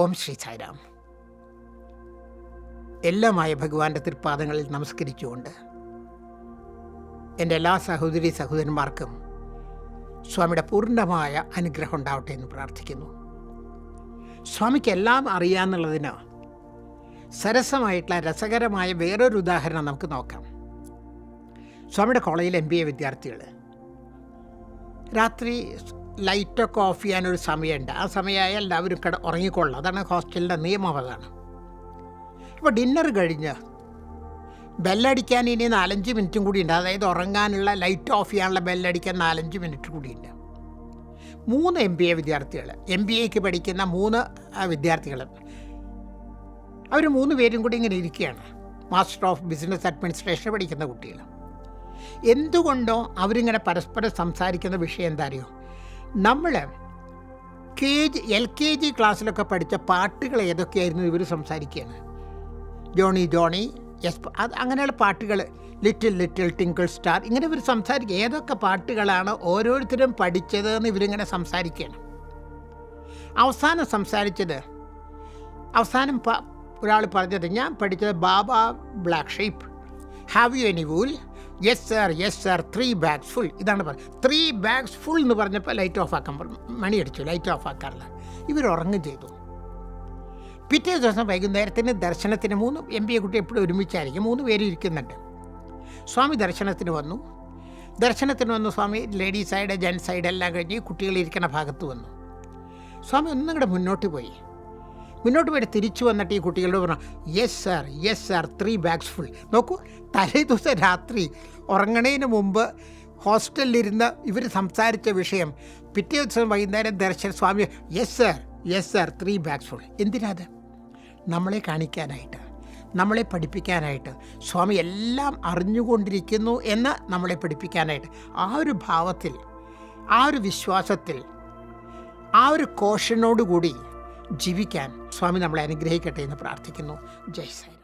ഓം ശ്രീ സായിരാം. എല്ലാമായ ഭഗവാന്റെ തൃപ്പാദങ്ങളിൽ നമസ്കരിച്ചുകൊണ്ട് എൻ്റെ എല്ലാ സഹോദരി സഹോദരന്മാർക്കും സ്വാമിയുടെ പൂർണ്ണമായ അനുഗ്രഹം ഉണ്ടാവട്ടെ എന്ന് പ്രാർത്ഥിക്കുന്നു. സ്വാമിക്ക് എല്ലാം അറിയാമെന്നുള്ളതിന് സരസമായിട്ടുള്ള രസകരമായ വേറൊരു ഉദാഹരണം നമുക്ക് നോക്കാം. സ്വാമിയുടെ കോളേജിൽ MBA വിദ്യാർത്ഥികൾ രാത്രി ലൈറ്റൊക്കെ ഓഫ് ചെയ്യാനൊരു സമയമുണ്ട്. ആ സമയമായ എല്ലാവരും ഉറങ്ങിക്കൊള്ളണം. അതാണ് ഹോസ്റ്റലിൻ്റെ നിയമം. അതാണ്. ഇപ്പോൾ ഡിന്നർ കഴിഞ്ഞ് ബെല്ലടിക്കാൻ ഇനി 4-5 മിനിറ്റും കൂടി ഉണ്ട്. അതായത് ഉറങ്ങാനുള്ള ലൈറ്റ് ഓഫ് ചെയ്യാനുള്ള ബെല്ലടിക്കാൻ 4-5 മിനിറ്റ് കൂടിയുണ്ട്. 3 MBA വിദ്യാർത്ഥികൾ, MBAക്ക് പഠിക്കുന്ന 3 വിദ്യാർത്ഥികൾ, അവർ 3 പേരും കൂടി ഇങ്ങനെ ഇരിക്കുകയാണ്. മാസ്റ്റർ ഓഫ് ബിസിനസ് അഡ്മിനിസ്ട്രേഷൻ പഠിക്കുന്ന കുട്ടികൾ. എന്തുകൊണ്ടോ അവരിങ്ങനെ പരസ്പരം സംസാരിക്കുന്ന വിഷയം എന്താ അറിയോ? നമ്മൾ LKG ക്ലാസ്സിലൊക്കെ പഠിച്ച പാട്ടുകൾ ഏതൊക്കെയായിരുന്നു ഇവർ സംസാരിക്കുകയാണ്. ജോണി ജോണി, അത് അങ്ങനെയുള്ള പാട്ടുകൾ, ലിറ്റിൽ ലിറ്റിൽ ടിങ്കിൾ സ്റ്റാർ, ഇങ്ങനെ ഇവർ സംസാരിക്കുക. ഏതൊക്കെ പാട്ടുകളാണ് ഓരോരുത്തരും പഠിച്ചതെന്ന് ഇവരിങ്ങനെ സംസാരിക്കുകയാണ്. അവസാനം ഒരാൾ പറഞ്ഞത്, ഞാൻ പഠിച്ചത് baa black sheep, have you any wool, yes sir 3 bags full. ഇതാണ് പറഞ്ഞത്. 3 bags ഫുൾ എന്ന് പറഞ്ഞപ്പോൾ ലൈറ്റ് ഓഫ് ആക്കാൻ പറഞ്ഞു. മണി അടിച്ചു, ലൈറ്റ് ഓഫ് ആക്കാറില്ല. ഇവർ ഉറങ്ങും ചെയ്തു. പിറ്റേ ദിവസം വൈകുന്നേരത്തിന് ദർശനത്തിന് 3 MBA കുട്ടി എപ്പോഴും ഒരുമിച്ചായിരിക്കും. 3 പേര് ഇരിക്കുന്നുണ്ട്. സ്വാമി ദർശനത്തിന് വന്നു. സ്വാമി ലേഡീസ് സൈഡ് ജെൻസ് സൈഡ് എല്ലാം കഴിഞ്ഞ് കുട്ടികൾ ഇരിക്കുന്ന ഭാഗത്ത് വന്നു. സ്വാമി ഒന്നും കൂടെ മുന്നോട്ട് പോയിട്ട് തിരിച്ചു വന്നിട്ട് ഈ കുട്ടികളോട് പറഞ്ഞു, യെസ് സർ 3 bags ഫുൾ. നോക്കൂ, തലേ ദിവസം രാത്രി ഉറങ്ങണതിന് മുമ്പ് ഹോസ്റ്റലിലിരുന്ന് ഇവർ സംസാരിച്ച വിഷയം പിറ്റേ ദിവസം വൈകുന്നേരം സ്വാമി യെസ് സർ 3 bags ഫുൾ. എന്തിനാത്? നമ്മളെ കാണിക്കാനായിട്ട്, നമ്മളെ പഠിപ്പിക്കാനായിട്ട്. സ്വാമി എല്ലാം അറിഞ്ഞുകൊണ്ടിരിക്കുന്നു എന്ന് നമ്മളെ പഠിപ്പിക്കാനായിട്ട്. ആ ഒരു ഭാവത്തിൽ, ആ ഒരു വിശ്വാസത്തിൽ, ആ ഒരു കോഷനോടുകൂടി ജീവിക്കാൻ സ്വാമി നമ്മളെ അനുഗ്രഹിക്കട്ടെ എന്ന് പ്രാർത്ഥിക്കുന്നു. ജയ് സായിരാം.